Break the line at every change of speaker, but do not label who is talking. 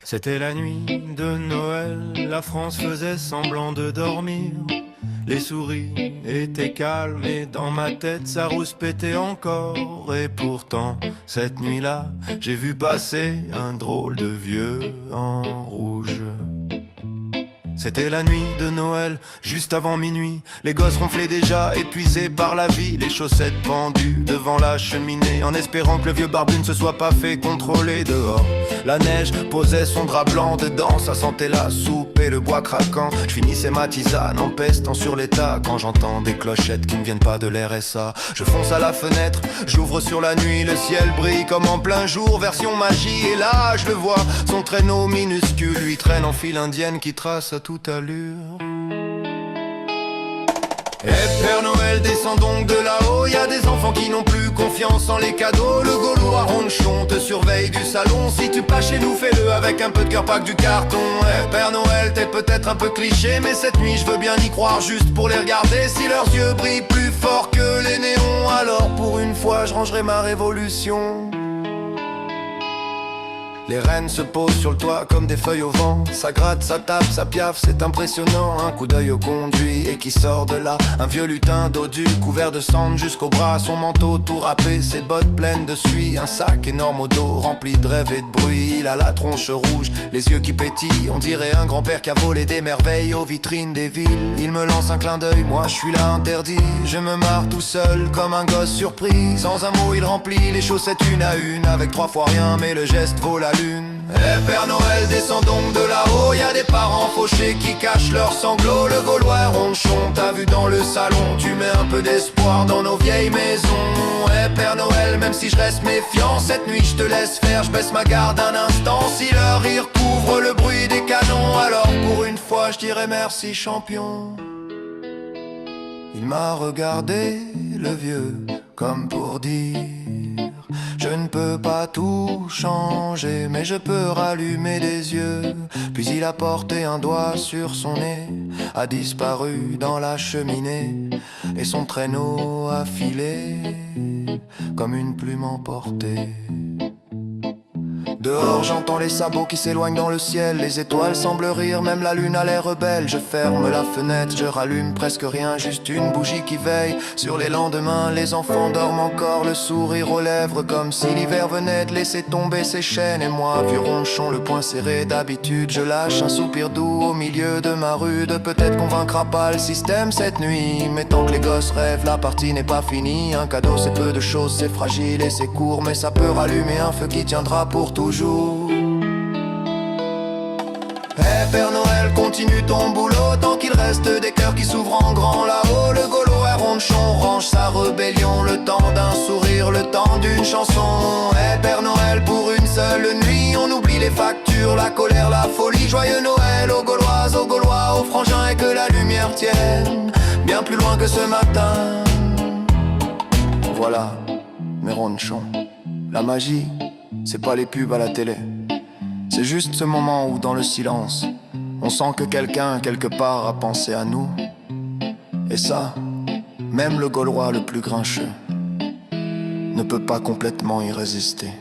C'était la nuit de Noël, la France faisait semblant de dormir. Les souris étaient calmes et dans ma tête ça rouspétait encore. Et pourtant, cette nuit-là, j'ai vu passer un drôle de vieux en rouge. C'était la nuit de Noël, juste avant minuit. Les gosses ronflaient déjà, épuisés par la vie. Les chaussettes pendues devant la cheminée, en espérant que le vieux barbu ne se soit pas fait contrôler dehors. La neige posait son drap blanc dedans, ça sentait la soupe et le bois craquant. Je finissais ma tisane en pestant sur l'état quand j'entends des clochettes qui ne viennent pas de l'RSA. Je fonce à la fenêtre, j'ouvre sur la nuit, le ciel brille comme en plein jour, version magie. Et là je le vois, son traîneau minuscule lui traîne en file indienne qui trace à toute allure. Et Père Noël descend donc de là-haut, y a des enfants qui n'ont plus confiance en les cadeaux. Le Gaulois ronchon te surveille du salon, si tu passes chez nous fais-le avec un peu de cœur, pas que du carton. Et Père Noël t'es peut-être un peu cliché, mais cette nuit je veux bien y croire juste pour les regarder. Si leurs yeux brillent plus fort que les néons, alors pour une fois je rangerai ma révolution. Les rennes se posent sur le toit comme des feuilles au vent. Ça gratte, ça tape, ça piaffe, c'est impressionnant. Un coup d'œil au conduit et qui sort de là. Un vieux lutin dodu, couvert de cendres jusqu'au bras. Son manteau tout râpé, ses bottes pleines de suie. Un sac énorme au dos, rempli de rêves et de bruit. Il a la tronche rouge, les yeux qui pétillent. On dirait un grand-père qui a volé des merveilles aux vitrines des villes. Il me lance un clin d'œil, moi je suis là interdit. Je me marre tout seul comme un gosse surpris. Sans un mot il remplit les chaussettes une à une. Avec 3 fois rien mais le geste vaut la lune. Et Père Noël descend donc de là-haut, y a des parents fauchés qui cachent leurs sanglots. Le Gaulois ronchon, t'as vu dans le salon, tu mets un peu d'espoir dans nos vieilles maisons. Et Père Noël, même si je reste méfiant, cette nuit je te laisse faire, je baisse ma garde un instant. Si leur rire couvre le bruit des canons, alors pour une fois je dirais merci champion. Il m'a regardé, le vieux, comme pour dire: je ne peux pas tout changer, mais je peux rallumer des yeux. Puis il a porté un doigt sur son nez, a disparu dans la cheminée, et son traîneau a filé comme une plume emportée. Dehors j'entends les sabots qui s'éloignent dans le ciel. Les étoiles semblent rire, même la lune a l'air rebelle. Je ferme la fenêtre, je rallume presque rien, juste une bougie qui veille sur les lendemains. Les enfants dorment encore, le sourire aux lèvres, comme si l'hiver venait de laisser tomber ses chaînes. Et moi, vieux ronchon, le poing serré d'habitude, je lâche un soupir doux au milieu de ma rude. Peut-être qu'on vaincra pas le système cette nuit, mais tant que les gosses rêvent, la partie n'est pas finie. Un cadeau c'est peu de choses, c'est fragile et c'est court, mais ça peut rallumer un feu qui tiendra pour toujours. Eh Père Noël, continue ton boulot, tant qu'il reste des cœurs qui s'ouvrent en grand là-haut. Le Gaulois ronchon range sa rébellion, le temps d'un sourire, le temps d'une chanson. Eh Père Noël, pour une seule nuit, on oublie les factures, la colère, la folie. Joyeux Noël aux Gauloises, aux Gaulois, aux frangins, et que la lumière tienne bien plus loin que ce matin. Voilà, mes ronchons, la magie, c'est pas les pubs à la télé, c'est juste ce moment où dans le silence on sent que quelqu'un quelque part a pensé à nous. Et ça, même le Gaulois le plus grincheux ne peut pas complètement y résister.